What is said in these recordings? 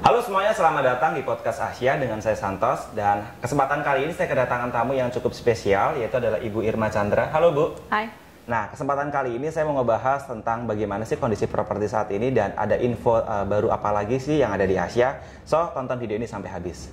Halo semuanya, selamat datang di Podcast Asia dengan saya Santos. Dan kesempatan kali ini saya kedatangan tamu yang cukup spesial, yaitu adalah Ibu Irma Chandra. Halo Bu. Hai. Nah, kesempatan kali ini saya mau ngebahas tentang bagaimana sih kondisi properti saat ini dan ada info baru apa lagi sih yang ada di Asia. So, tonton video ini sampai habis.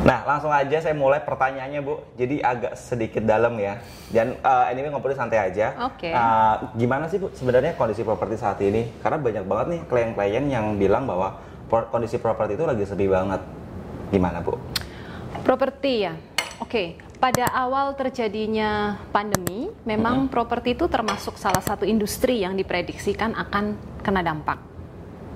Nah, langsung aja saya mulai pertanyaannya, Bu. Jadi agak sedikit dalam ya. Dan anyway ngobrolnya santai aja. Oke. Gimana sih, Bu, sebenarnya kondisi properti saat ini? Karena banyak banget nih klien-klien yang bilang bahwa kondisi properti itu lagi sepi banget. Gimana, Bu? Properti ya. Oke. Pada awal terjadinya pandemi, memang properti itu termasuk salah satu industri yang diprediksikan akan kena dampak.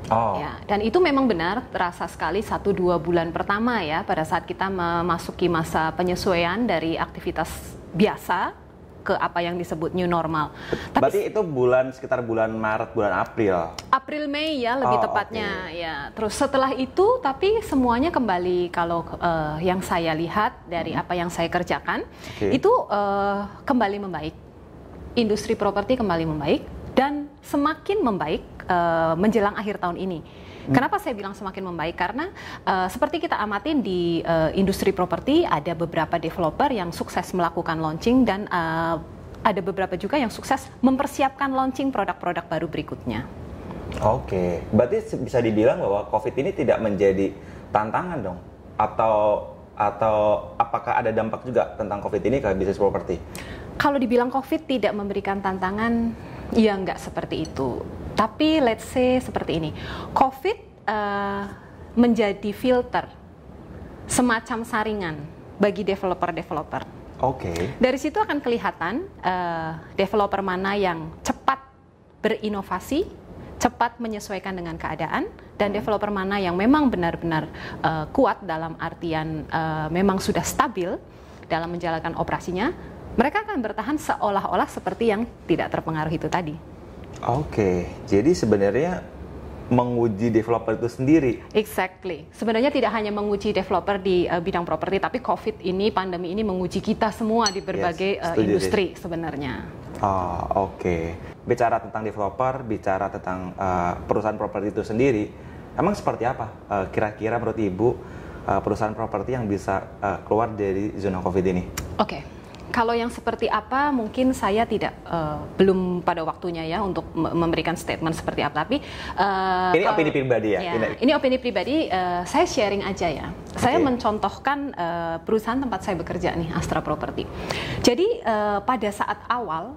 Oh. Ya, dan itu memang benar terasa sekali 1-2 bulan pertama ya pada saat kita memasuki masa penyesuaian dari aktivitas biasa ke apa yang disebut new normal. Berarti itu sekitar bulan Maret, bulan April. April Mei ya lebih tepatnya ya. Terus setelah itu tapi semuanya kembali kalau yang saya lihat dari apa yang saya kerjakan itu kembali membaik. Industri properti kembali membaik dan semakin membaik menjelang akhir tahun ini. Kenapa saya bilang semakin membaik? Karena seperti kita amatin di industri properti ada beberapa developer yang sukses melakukan launching dan ada beberapa juga yang sukses mempersiapkan launching produk-produk baru berikutnya. Oke, berarti bisa dibilang bahwa COVID ini tidak menjadi tantangan dong? Atau apakah ada dampak juga tentang COVID ini ke bisnis properti? Kalau dibilang COVID tidak memberikan tantangan, ya nggak seperti itu. Tapi let's say seperti ini, COVID menjadi filter, semacam saringan bagi developer-developer. Oke. Dari situ akan kelihatan developer mana yang cepat berinovasi, cepat menyesuaikan dengan keadaan, dan developer mana yang memang benar-benar kuat dalam artian memang sudah stabil dalam menjalankan operasinya. Mereka akan bertahan seolah-olah seperti yang tidak terpengaruh itu tadi. Oke, jadi sebenarnya menguji developer itu sendiri. Exactly. Sebenarnya tidak hanya menguji developer di bidang properti, tapi COVID ini, pandemi ini menguji kita semua di berbagai industri sebenarnya. Oke. Bicara tentang developer, bicara tentang perusahaan properti itu sendiri, emang seperti apa kira-kira menurut Ibu perusahaan properti yang bisa keluar dari zona COVID ini? Oke. Kalau yang seperti apa mungkin saya belum pada waktunya ya untuk memberikan statement seperti apa. Tapi ini opini pribadi ya? Ini opini pribadi, saya sharing aja ya. Saya mencontohkan perusahaan tempat saya bekerja nih, Astra Property. Jadi pada saat awal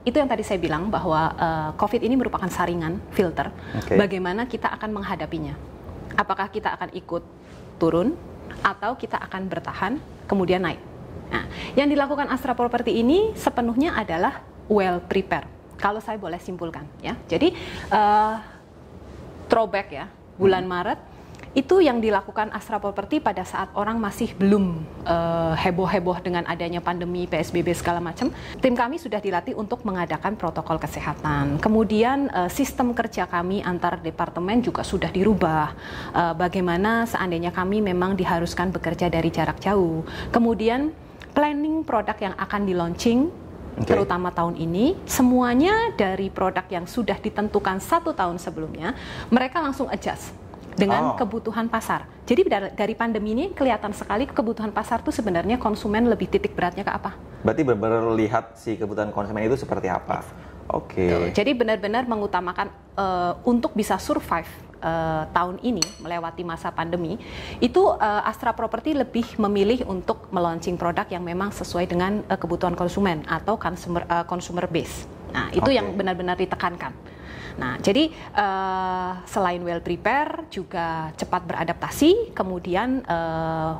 itu yang tadi saya bilang bahwa COVID ini merupakan saringan, filter. Bagaimana kita akan menghadapinya? Apakah kita akan ikut turun atau kita akan bertahan kemudian naik? Nah, yang dilakukan Astra Property ini sepenuhnya adalah well prepare. Kalau saya boleh simpulkan, ya. Jadi throwback ya, bulan Maret itu yang dilakukan Astra Property pada saat orang masih belum heboh-heboh dengan adanya pandemi, PSBB segala macam. Tim kami sudah dilatih untuk mengadakan protokol kesehatan. Kemudian sistem kerja kami antar departemen juga sudah dirubah. Bagaimana seandainya kami memang diharuskan bekerja dari jarak jauh. Kemudian planning produk yang akan di-launching, terutama tahun ini, semuanya dari produk yang sudah ditentukan 1 tahun sebelumnya, mereka langsung adjust dengan kebutuhan pasar. Jadi dari pandemi ini kelihatan sekali kebutuhan pasar itu sebenarnya konsumen lebih titik beratnya ke apa. Berarti benar-benar lihat si kebutuhan konsumen itu seperti apa. Oke. Jadi benar-benar mengutamakan untuk bisa survive tahun ini melewati masa pandemi, itu Astra Property lebih memilih untuk melaunching produk yang memang sesuai dengan kebutuhan konsumen atau consumer base. Nah, itu yang benar-benar ditekankan. Nah, jadi selain well prepare, juga cepat beradaptasi, kemudian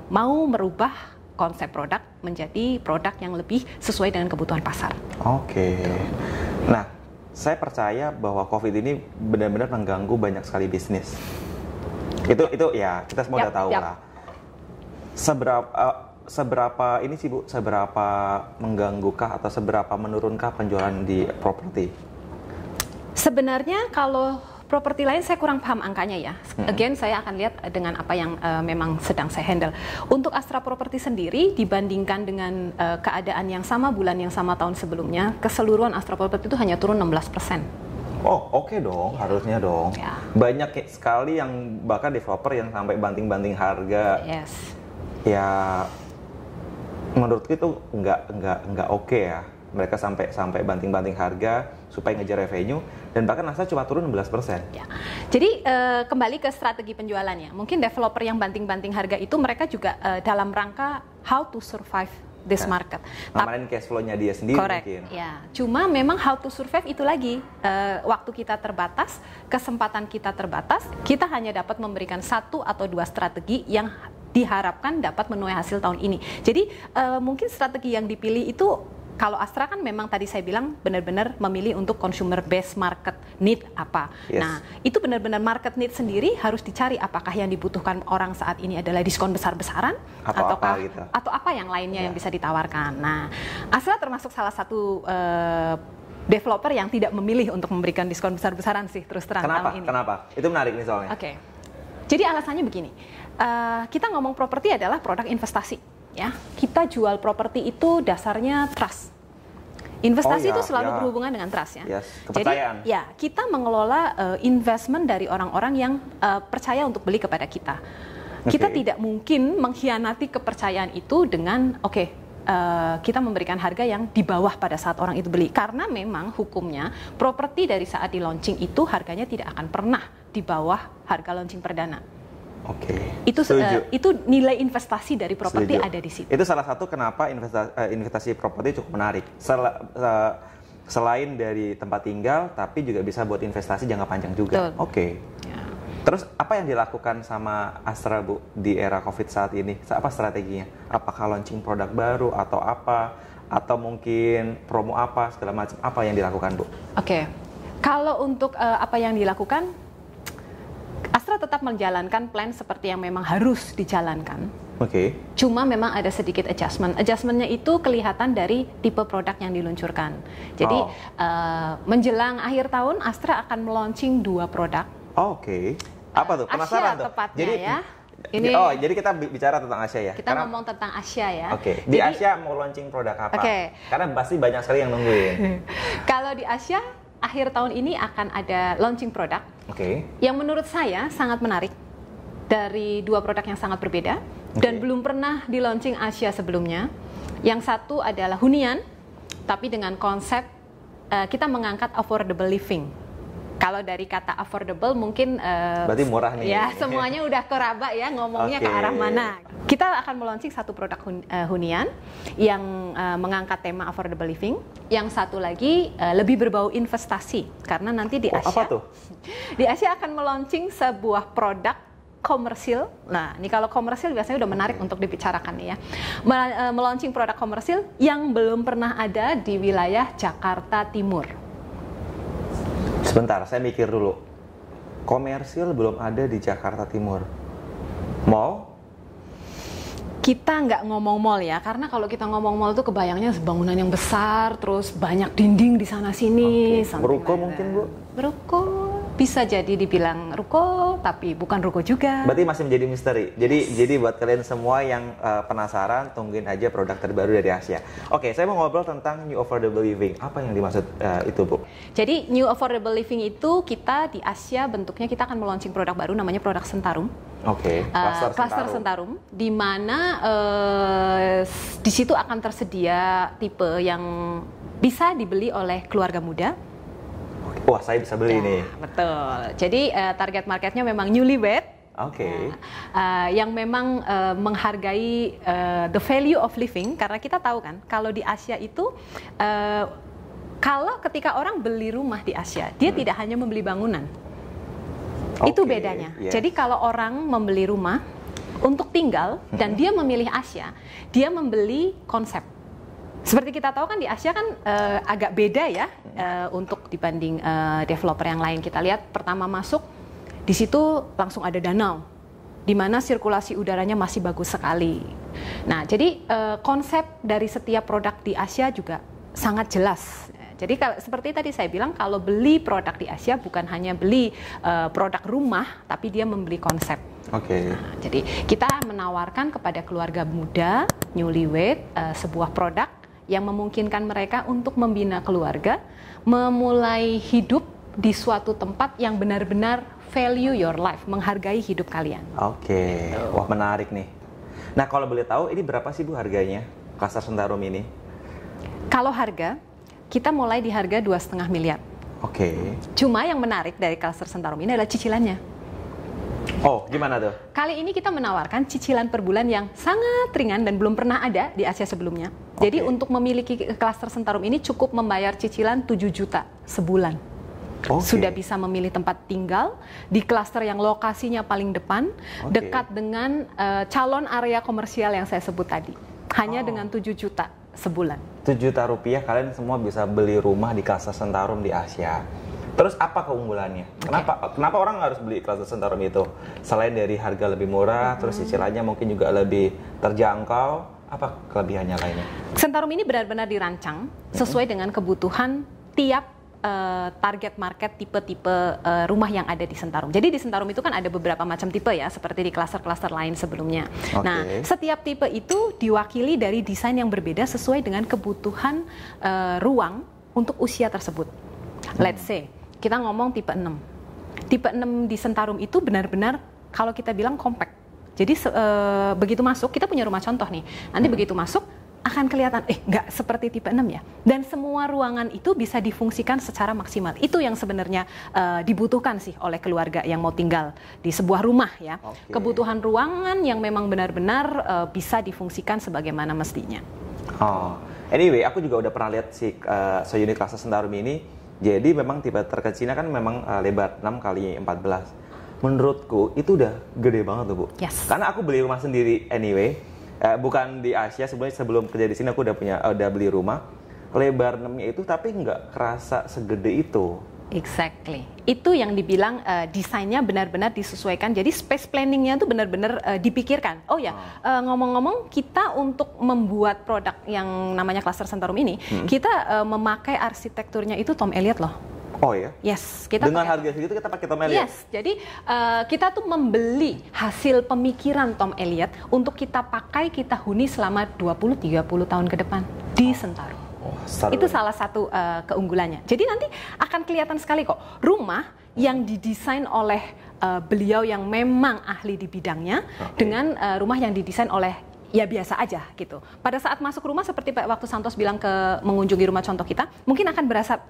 mau merubah konsep produk menjadi produk yang lebih sesuai dengan kebutuhan pasar. Oke. Nah, saya percaya bahwa COVID ini benar-benar mengganggu banyak sekali bisnis. Itu ya kita semua udah tahu lah. Seberapa seberapa ini sih Bu, seberapa mengganggu-kah atau seberapa menurunkah penjualan di properti? Sebenarnya kalau properti lain saya kurang paham angkanya ya. Again saya akan lihat dengan apa yang memang sedang saya handle. Untuk Astra Property sendiri dibandingkan dengan keadaan yang sama bulan yang sama tahun sebelumnya, keseluruhan Astra Property itu hanya turun 16%. Oh oke dong, harusnya dong. Ya. Banyak sekali yang bahkan developer yang sampai banting-banting harga. Yes. Ya menurutku itu nggak oke ya. Mereka sampai banting-banting harga supaya ngejar revenue, dan bahkan Astra cuma turun 16%. Ya. Jadi kembali ke strategi penjualannya. Mungkin developer yang banting-banting harga itu mereka juga dalam rangka how to survive this market. Ngamarin cash flow-nya dia sendiri mungkin. Ya. Cuma memang how to survive itu lagi, waktu kita terbatas, kesempatan kita terbatas, kita hanya dapat memberikan 1 atau 2 strategi yang diharapkan dapat menuai hasil tahun ini. Jadi mungkin strategi yang dipilih itu, kalau Astra kan memang tadi saya bilang benar-benar memilih untuk consumer based market need apa. Yes. Nah, itu benar-benar market need sendiri harus dicari, apakah yang dibutuhkan orang saat ini adalah diskon besar-besaran atau apa yang lainnya yang bisa ditawarkan. Nah, Astra termasuk salah satu developer yang tidak memilih untuk memberikan diskon besar-besaran sih, terus terang tahun ini. Kenapa? Itu menarik nih soalnya. Oke. Jadi alasannya begini. Kita ngomong properti adalah produk investasi. Ya, kita jual properti itu dasarnya trust. Investasi itu selalu berhubungan dengan trust ya. Yes, kepercayaan. Jadi ya kita mengelola investment dari orang-orang yang percaya untuk beli kepada kita. Kita tidak mungkin mengkhianati kepercayaan itu dengan kita memberikan harga yang di bawah pada saat orang itu beli, karena memang hukumnya properti dari saat di launching itu harganya tidak akan pernah di bawah harga launching perdana. Oke. Itu nilai investasi dari properti ada di situ. Itu salah satu kenapa investasi properti cukup menarik. Selain dari tempat tinggal, tapi juga bisa buat investasi jangka panjang juga. Oke. Ya. Terus apa yang dilakukan sama Astra Bu di era COVID saat ini? Apa strateginya? Apakah launching produk baru atau apa? Atau mungkin promo apa segala macam? Apa yang dilakukan Bu? Oke. Kalau untuk apa yang dilakukan, Astra tetap menjalankan plan seperti yang memang harus dijalankan. Oke. Cuma memang ada sedikit adjustment. Adjustmentnya itu kelihatan dari tipe produk yang diluncurkan. Jadi menjelang akhir tahun Astra akan meluncing 2 produk. Oke. Apa tuh? Penasaran Asia tuh. Tepatnya jadi ya. Jadi kita bicara tentang Asia ya. Kita ngomong tentang Asia ya. Oke. Di Asia mau launching produk apa? Karena pasti banyak sekali yang nungguin. Kalau di Asia akhir tahun ini akan ada launching produk. Yang menurut saya sangat menarik, dari 2 produk yang sangat berbeda dan belum pernah di launching Asia sebelumnya. Yang satu adalah hunian, tapi dengan konsep kita mengangkat affordable living. Kalau dari kata affordable mungkin berarti murah nih. Ya, semuanya udah keraba ya ngomongnya ke arah mana. Kita akan meluncing 1 produk hunian yang mengangkat tema affordable living. Yang satu lagi lebih berbau investasi, karena nanti di Asia. Apa tuh? Di Asia akan meluncing sebuah produk komersil. Nah, ini kalau komersil biasanya udah menarik untuk dibicarakan nih ya. Meluncing produk komersil yang belum pernah ada di wilayah Jakarta Timur. Sebentar, saya mikir dulu. Komersil belum ada di Jakarta Timur. Mall? Kita nggak ngomong mall ya, karena kalau kita ngomong mall itu kebayangnya bangunan yang besar, terus banyak dinding di sana-sini. Ruko mungkin Bu? Ruko, bisa jadi dibilang ruko, tapi bukan ruko juga. Berarti masih menjadi misteri. Jadi buat kalian semua yang penasaran, tungguin aja produk terbaru dari Asia. Oke, saya mau ngobrol tentang New Affordable Living. Apa yang dimaksud itu Bu? Jadi New Affordable Living itu kita di Asia bentuknya kita akan meluncing produk baru namanya produk Sentarum. Cluster Sentarum, di mana di situ akan tersedia tipe yang bisa dibeli oleh keluarga muda. Wah, saya bisa beli nih. Betul. Jadi target marketnya memang newlywed. Yang memang menghargai the value of living, karena kita tahu kan kalau di Asia itu kalau ketika orang beli rumah di Asia, dia tidak hanya membeli bangunan. Itu bedanya. Jadi kalau orang membeli rumah untuk tinggal dan dia memilih Asia, dia membeli konsep. Seperti kita tahu kan di Asia kan agak beda ya untuk dibanding developer yang lain. Kita lihat pertama masuk di situ langsung ada danau. di mana sirkulasi udaranya masih bagus sekali. Nah, jadi konsep dari setiap produk di Asia juga sangat jelas. Jadi seperti tadi saya bilang, kalau beli produk di Asia bukan hanya beli produk rumah, tapi dia membeli konsep. Oke. Nah, jadi kita menawarkan kepada keluarga muda, newlywed, sebuah produk yang memungkinkan mereka untuk membina keluarga, memulai hidup di suatu tempat yang benar-benar value your life, menghargai hidup kalian. Oke. Wah, menarik nih. Nah, kalau boleh tahu ini berapa sih Bu harganya Cluster Centarum ini? Kalau harga, kita mulai di harga 2,5 miliar. Oke. Cuma yang menarik dari Cluster Centarum ini adalah cicilannya. Oh, gimana tuh? Kali ini kita menawarkan cicilan per bulan yang sangat ringan dan belum pernah ada di Asia sebelumnya. Jadi untuk memiliki Cluster Centarum ini cukup membayar cicilan 7 juta sebulan. Sudah bisa memilih tempat tinggal di klaster yang lokasinya paling depan, dekat dengan calon area komersial yang saya sebut tadi. Hanya dengan 7 juta sebulan. 7 juta rupiah kalian semua bisa beli rumah di Cluster Centarum di Asia. Terus apa keunggulannya? Kenapa orang harus beli Cluster Centarum itu? Selain dari harga lebih murah, terus cicilannya mungkin juga lebih terjangkau, apa kelebihannya lainnya? Centarum ini benar-benar dirancang sesuai dengan kebutuhan tiap target market tipe-tipe rumah yang ada di Centarum. Jadi di Centarum itu kan ada beberapa macam tipe ya, seperti di klaster-klaster lain sebelumnya. Nah, setiap tipe itu diwakili dari desain yang berbeda sesuai dengan kebutuhan ruang untuk usia tersebut. Let's say, kita ngomong tipe 6. Tipe 6 di Centarum itu benar-benar kalau kita bilang compact. Jadi begitu masuk, kita punya rumah contoh nih. Nanti begitu masuk, akan kelihatan, nggak seperti tipe 6 ya. Dan semua ruangan itu bisa difungsikan secara maksimal. Itu yang sebenarnya dibutuhkan sih oleh keluarga yang mau tinggal di sebuah rumah ya. Kebutuhan ruangan yang memang benar-benar bisa difungsikan sebagaimana mestinya. Anyway, aku juga udah pernah lihat si unit Cluster Centarum ini. Jadi memang tipe terkecilnya kan memang lebar 6 kali 14. Menurutku itu udah gede banget tuh Bu. Yes. Karena aku beli rumah sendiri anyway. Bukan di Asia, sebelum kerja di sini aku udah beli rumah lebar 6-nya itu, tapi nggak kerasa segede itu. Exactly. Itu yang dibilang desainnya benar-benar disesuaikan. Jadi space planningnya itu benar-benar dipikirkan. Oh ya, ngomong-ngomong, kita untuk membuat produk yang namanya Cluster Centarum ini, kita memakai arsitekturnya itu Tom Elliot loh. Oh ya? Yes. Kita dengan harga segitu kita pakai Tom Elliot? Yes. Jadi kita tuh membeli hasil pemikiran Tom Elliot untuk kita pakai, kita huni selama 20-30 tahun ke depan di Centarum. Itu salah satu keunggulannya. Jadi nanti akan kelihatan sekali kok rumah yang didesain oleh beliau yang memang ahli di bidangnya dengan rumah yang didesain oleh ya biasa aja gitu. Pada saat masuk rumah seperti waktu Santos bilang ke mengunjungi rumah contoh kita, mungkin akan berasa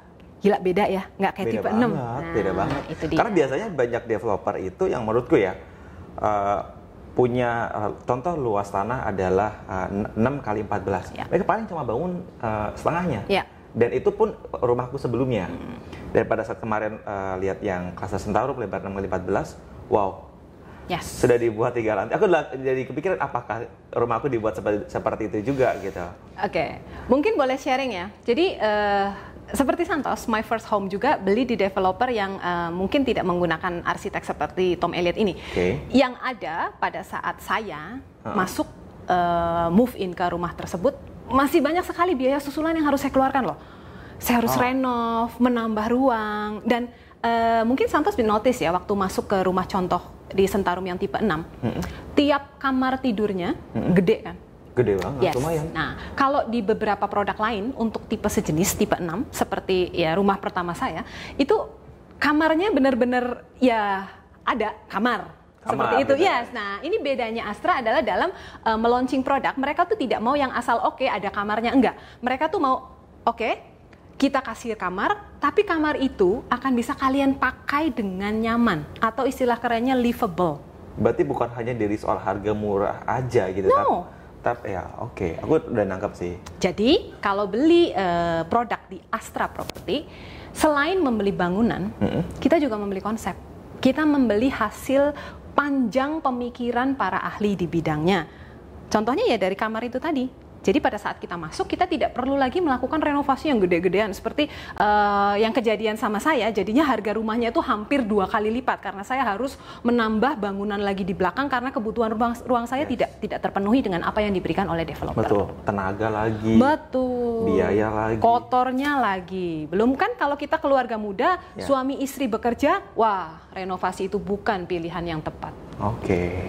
gila beda ya, nggak kayak tipe 6. Beda banget. Itu dia. Karena biasanya banyak developer itu yang menurutku ya punya contoh luas tanah adalah 6 kali 14. Ya. Mereka paling cuma bangun setengahnya. Ya. Dan itu pun rumahku sebelumnya. Dan pada saat kemarin lihat yang Cluster Centarum lebar 6 kali 14, wow. Yes. Sudah dibuat 3 lantai. Aku jadi kepikiran apakah rumahku dibuat seperti itu juga gitu. Oke. Mungkin boleh sharing ya. Jadi seperti Santos, My First Home juga beli di developer yang mungkin tidak menggunakan arsitek seperti Tom Elliot ini. Yang ada pada saat saya masuk move in ke rumah tersebut, masih banyak sekali biaya susulan yang harus saya keluarkan loh. Saya harus renov, menambah ruang, dan mungkin Santos notice ya waktu masuk ke rumah contoh di Centarum yang tipe 6, tiap kamar tidurnya gede kan? Gede banget, yes. Lumayan. Nah, kalau di beberapa produk lain untuk tipe sejenis tipe 6 seperti ya rumah pertama saya, itu kamarnya benar-benar ya ada kamar seperti itu. Yes. Nah, ini bedanya Astra adalah dalam meluncing produk, mereka tuh tidak mau yang asal ada kamarnya, enggak. Mereka tuh mau kita kasih kamar, tapi kamar itu akan bisa kalian pakai dengan nyaman atau istilah kerennya livable. Berarti bukan hanya dari soal harga murah aja gitu kan? Tapi ya aku udah nangkep sih. Jadi kalau beli produk di Astra Property, selain membeli bangunan, kita juga membeli konsep. Kita membeli hasil panjang pemikiran para ahli di bidangnya. Contohnya ya dari kamar itu tadi. Jadi pada saat kita masuk, kita tidak perlu lagi melakukan renovasi yang gede-gedean seperti yang kejadian sama saya. Jadinya harga rumahnya itu hampir 2 kali lipat karena saya harus menambah bangunan lagi di belakang karena kebutuhan ruang saya tidak terpenuhi dengan apa yang diberikan oleh developer. Betul, tenaga lagi. Betul. Biaya lagi. Kotornya lagi. Belum kan kalau kita keluarga muda, suami istri bekerja, wah renovasi itu bukan pilihan yang tepat. Oke.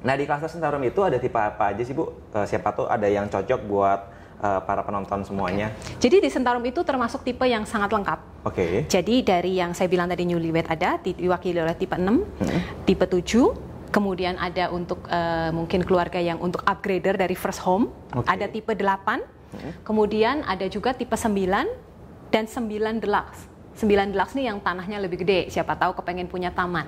Nah di Cluster Centarum itu ada tipe apa aja sih Bu? Siapa tuh ada yang cocok buat para penonton semuanya? Jadi di Centarum itu termasuk tipe yang sangat lengkap. Jadi dari yang saya bilang tadi newlywed ada, diwakili oleh tipe 6, tipe 7, kemudian ada untuk mungkin keluarga yang untuk upgrader dari first home, ada tipe 8, kemudian ada juga tipe 9 dan 9 deluxe. 9 deluxe nih yang tanahnya lebih gede, siapa tahu kepengen punya taman.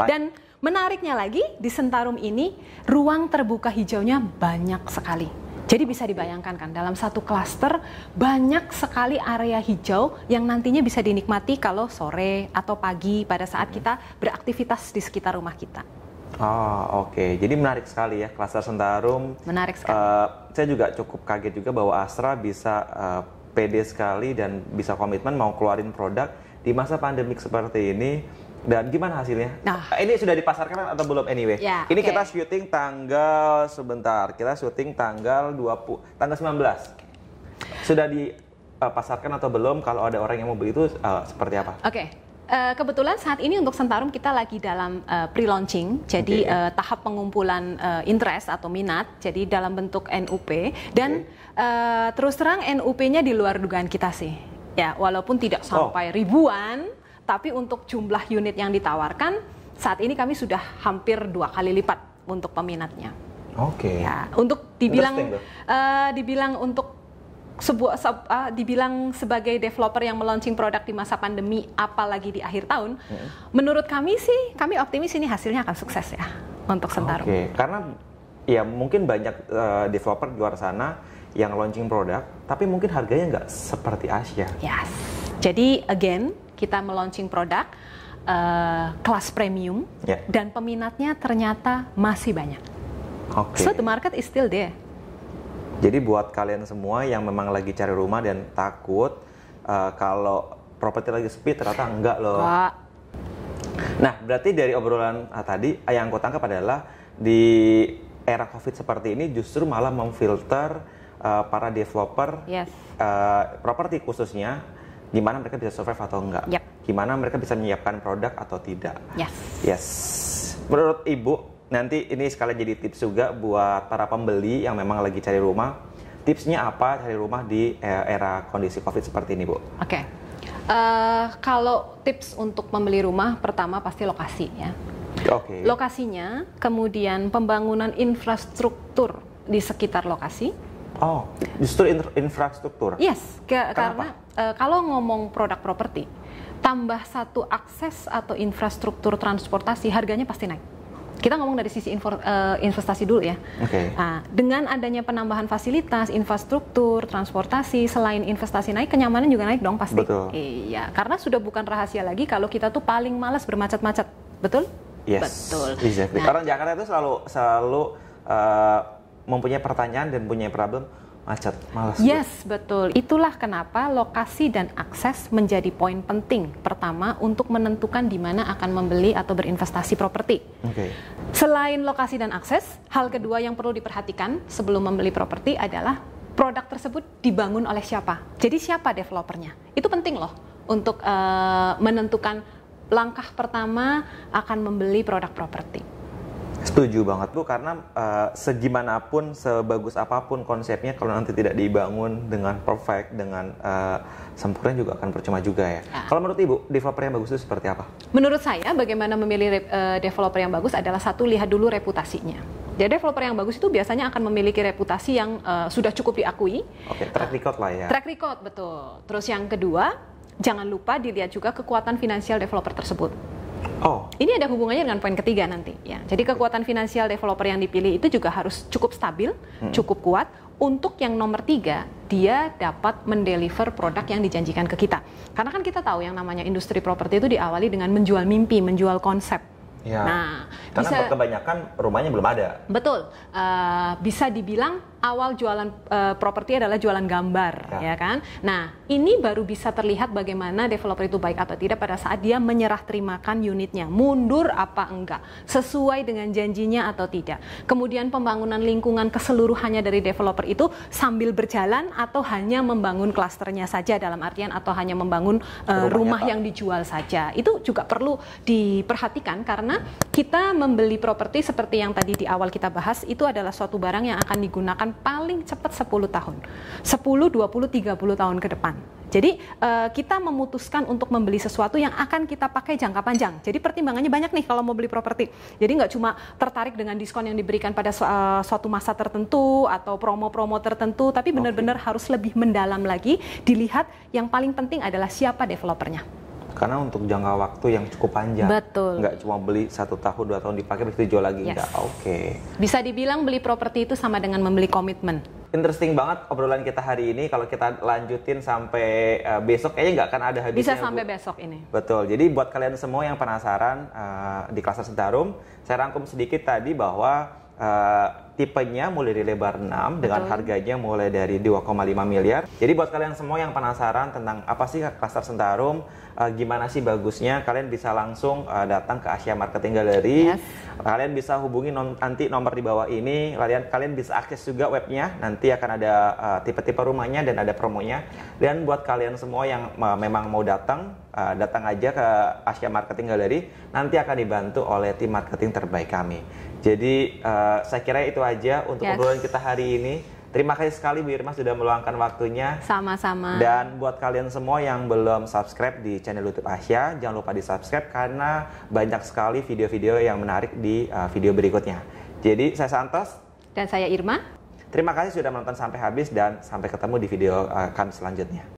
Dan menariknya lagi, di Centarum ini ruang terbuka hijaunya banyak sekali. Jadi bisa dibayangkan kan, dalam satu klaster banyak sekali area hijau yang nantinya bisa dinikmati kalau sore atau pagi pada saat kita beraktivitas di sekitar rumah kita. Oke. Jadi menarik sekali ya Cluster Centarum. Menarik sekali. Saya juga cukup kaget juga bahwa Astra bisa pede sekali dan bisa komitmen mau keluarin produk di masa pandemik seperti ini. Dan gimana hasilnya? Ini sudah dipasarkan atau belum anyway? Ini kita syuting tanggal kita syuting tanggal 19. Sudah dipasarkan atau belum? Kalau ada orang yang mau beli itu seperti apa? Kebetulan saat ini untuk Centarum kita lagi dalam pre-launching, jadi tahap pengumpulan interest atau minat, jadi dalam bentuk NUP dan terus terang NUP-nya di luar dugaan kita sih. Ya, walaupun tidak sampai ribuan, tapi untuk jumlah unit yang ditawarkan saat ini kami sudah hampir 2 kali lipat untuk peminatnya. Ya, untuk dibilang untuk dibilang sebagai developer yang meluncing produk di masa pandemi, apalagi di akhir tahun, menurut kami sih, kami optimis ini hasilnya akan sukses ya untuk Centarum. Karena ya mungkin banyak developer di luar sana yang launching produk, tapi mungkin harganya nggak seperti Asia. Jadi again, kita meluncing produk kelas premium dan peminatnya ternyata masih banyak. So the market is still there. Jadi buat kalian semua yang memang lagi cari rumah dan takut kalau properti lagi sepi, ternyata enggak loh. Nah, berarti dari obrolan tadi yang aku tangkap adalah di era COVID seperti ini justru malah memfilter para developer properti khususnya, gimana mereka bisa survive atau enggak, gimana mereka bisa menyiapkan produk atau tidak. Menurut Ibu, nanti ini sekalian jadi tips juga buat para pembeli yang memang lagi cari rumah, tipsnya apa cari rumah di era kondisi COVID seperti ini, Bu? Kalau tips untuk membeli rumah, pertama pasti lokasi ya. Lokasinya, kemudian pembangunan infrastruktur di sekitar lokasi. Justru infrastruktur? Karena kalau ngomong produk properti, tambah satu akses atau infrastruktur transportasi, harganya pasti naik. Kita ngomong dari sisi investasi dulu ya. Nah, dengan adanya penambahan fasilitas, infrastruktur, transportasi, selain investasi naik, kenyamanan juga naik dong pasti. Iya, karena sudah bukan rahasia lagi kalau kita tuh paling malas bermacet-macet, betul? Betul. Orang Jakarta itu selalu mempunyai pertanyaan dan punya problem, macet, malas. Betul. Itulah kenapa lokasi dan akses menjadi poin penting pertama untuk menentukan di mana akan membeli atau berinvestasi properti. Selain lokasi dan akses, hal kedua yang perlu diperhatikan sebelum membeli properti adalah produk tersebut dibangun oleh siapa. Jadi siapa developernya? Itu penting loh untuk menentukan langkah pertama akan membeli produk properti. Setuju banget Bu, karena segimanapun, sebagus apapun konsepnya, kalau nanti tidak dibangun dengan perfect, dengan sempurna juga akan percuma juga ya. Kalau menurut Ibu, developer yang bagus itu seperti apa? Menurut saya, bagaimana memilih developer yang bagus adalah satu, lihat dulu reputasinya. Jadi developer yang bagus itu biasanya akan memiliki reputasi yang sudah cukup diakui. Track record lah ya. Track record, betul. Terus yang kedua, jangan lupa dilihat juga kekuatan finansial developer tersebut. Ini ada hubungannya dengan poin ketiga nanti ya. Jadi kekuatan finansial developer yang dipilih itu juga harus cukup stabil, cukup kuat. Untuk yang nomor 3, dia dapat mendeliver produk yang dijanjikan ke kita. Karena kan kita tahu yang namanya industri properti itu diawali dengan menjual mimpi, menjual konsep. Nah, karena kebanyakan rumahnya belum ada. Betul. Bisa dibilang awal jualan properti adalah jualan gambar, ya kan? Nah, ini baru bisa terlihat bagaimana developer itu baik atau tidak pada saat dia menyerah terimakan unitnya, mundur apa enggak, sesuai dengan janjinya atau tidak. Kemudian pembangunan lingkungan keseluruhannya dari developer itu sambil berjalan atau hanya membangun klasternya saja, dalam artian atau hanya membangun rumah yang dijual saja. Itu juga perlu diperhatikan karena kita membeli properti seperti yang tadi di awal kita bahas, itu adalah suatu barang yang akan digunakan paling cepat 10 tahun. 10, 20, 30 tahun ke depan. Jadi kita memutuskan untuk membeli sesuatu yang akan kita pakai jangka panjang. Jadi pertimbangannya banyak nih kalau mau beli properti. Jadi nggak cuma tertarik dengan diskon yang diberikan pada suatu masa tertentu atau promo-promo tertentu, tapi benar-benar harus lebih mendalam lagi, dilihat yang paling penting adalah siapa developernya. Karena untuk jangka waktu yang cukup panjang. Betul. Nggak cuma beli 1 tahun, 2 tahun dipakai, terus dijual lagi. Yes. Nggak, oke. Bisa dibilang beli properti itu sama dengan membeli komitmen. Interesting banget obrolan kita hari ini. Kalau kita lanjutin sampai besok, kayaknya nggak akan ada habisnya. Bisa sampai besok ini. Betul. Jadi buat kalian semua yang penasaran di Klaster Centarum, saya rangkum sedikit tadi bahwa tipenya mulai dari lebar 6 dengan harganya mulai dari 2,5 miliar. Jadi buat kalian semua yang penasaran tentang apa sih Klaster Centarum, gimana sih bagusnya, kalian bisa langsung datang ke Asia Marketing Gallery. Yes. Kalian bisa hubungi nanti nomor di bawah ini. Kalian bisa akses juga webnya. Nanti akan ada tipe-tipe rumahnya dan ada promonya. Dan buat kalian semua yang memang mau datang aja ke Asia Marketing Gallery. Nanti akan dibantu oleh tim marketing terbaik kami. Jadi saya kira itu aja untuk obrolan kita hari ini. Terima kasih sekali Bu Irma sudah meluangkan waktunya. Sama-sama. Dan buat kalian semua yang belum subscribe di channel YouTube Asia, jangan lupa di subscribe karena banyak sekali video-video yang menarik di video berikutnya. Jadi saya Santos. Dan saya Irma. Terima kasih sudah menonton sampai habis dan sampai ketemu di video kami selanjutnya.